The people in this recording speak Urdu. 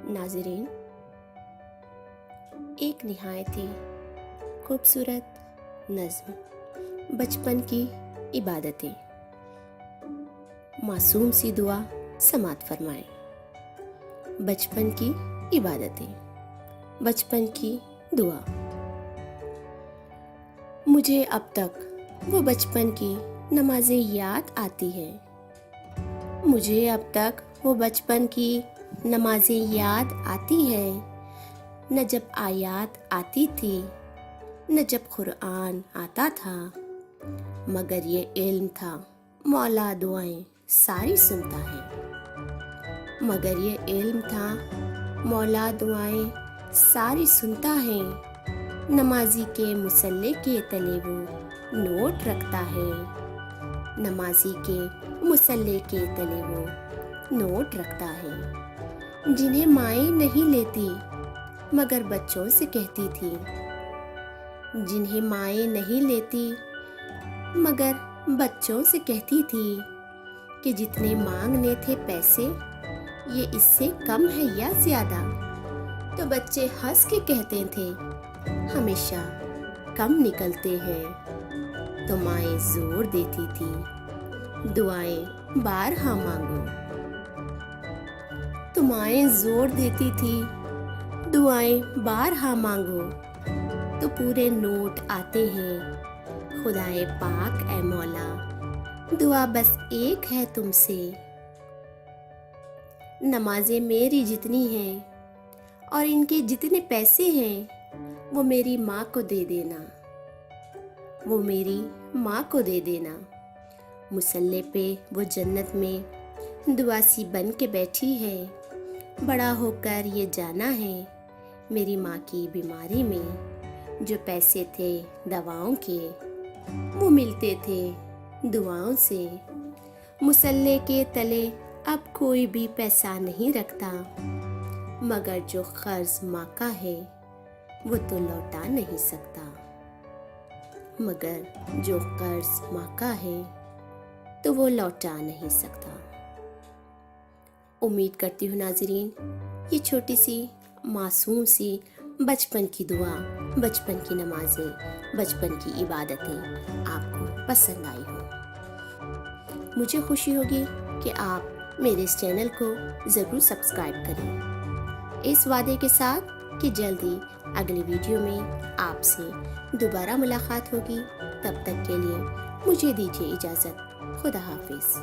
ناظرین، ایک نہایت ہی خوبصورت نظم بچپن کی عبادتیں، معصوم سی دعا سماعت فرمائیں۔ بچپن کی عبادتیں، بچپن کی دعا۔ مجھے اب تک وہ بچپن کی نمازیں یاد آتی ہیں، مجھے اب تک وہ بچپن کی نمازیں یاد آتی ہیں، نہ جب آیات آتی تھی، نہ جب قرآن آتا تھا، مگر یہ علم تھا مولا دعائیں ساری سنتا ہے، مگر یہ علم تھا مولا دعائیں ساری سنتا ہے۔ نمازی کے مصلے کے تلے وہ نوٹ رکھتا ہے، نمازی کے مصلے کے تلے وہ نوٹ رکھتا ہے۔ جنہیں مائیں نہیں لیتی مگر بچوں سے کہتی تھی، جنہیں مائیں نہیں لیتی مگر بچوں سے کہتی تھی کہ جتنے مانگنے تھے پیسے یہ اس سے کم ہے یا زیادہ، تو بچے ہنس کے کہتے تھے ہمیشہ کم نکلتے ہیں، تو مائیں زور دیتی تھی دعائیں بارہا مانگو، تو مائیں زور دیتی تھی دعائیں بارہا مانگو، تو پورے نوٹ آتے ہیں خدائے پاک اے مولا، دعا بس ایک ہے تم سے۔ نمازیں میری جتنی ہیں اور ان کے جتنے پیسے ہیں وہ میری ماں کو دے دینا، وہ میری ماں کو دے دینا۔ مصلے پہ وہ جنت میں دعا سی بن کے بیٹھی ہے، بڑا ہو کر یہ جانا ہے میری ماں کی بیماری میں جو پیسے تھے دواؤں کے وہ ملتے تھے دعاؤں سے۔ مصلے کے تلے اب کوئی بھی پیسہ نہیں رکھتا، مگر جو قرض ماں کا ہے وہ تو لوٹا نہیں سکتا، مگر جو قرض ماں کا ہے تو وہ لوٹا نہیں سکتا۔ امید کرتی ہوں ناظرین یہ چھوٹی سی معصوم سی بچپن کی دعا، بچپن کی نمازیں، بچپن کی عبادتیں آپ کو پسند آئی ہوں۔ مجھے خوشی ہوگی کہ آپ میرے اس چینل کو ضرور سبسکرائب کریں، اس وعدے کے ساتھ کہ جلدی اگلی ویڈیو میں آپ سے دوبارہ ملاقات ہوگی۔ تب تک کے لیے مجھے دیجیے اجازت۔ خدا حافظ۔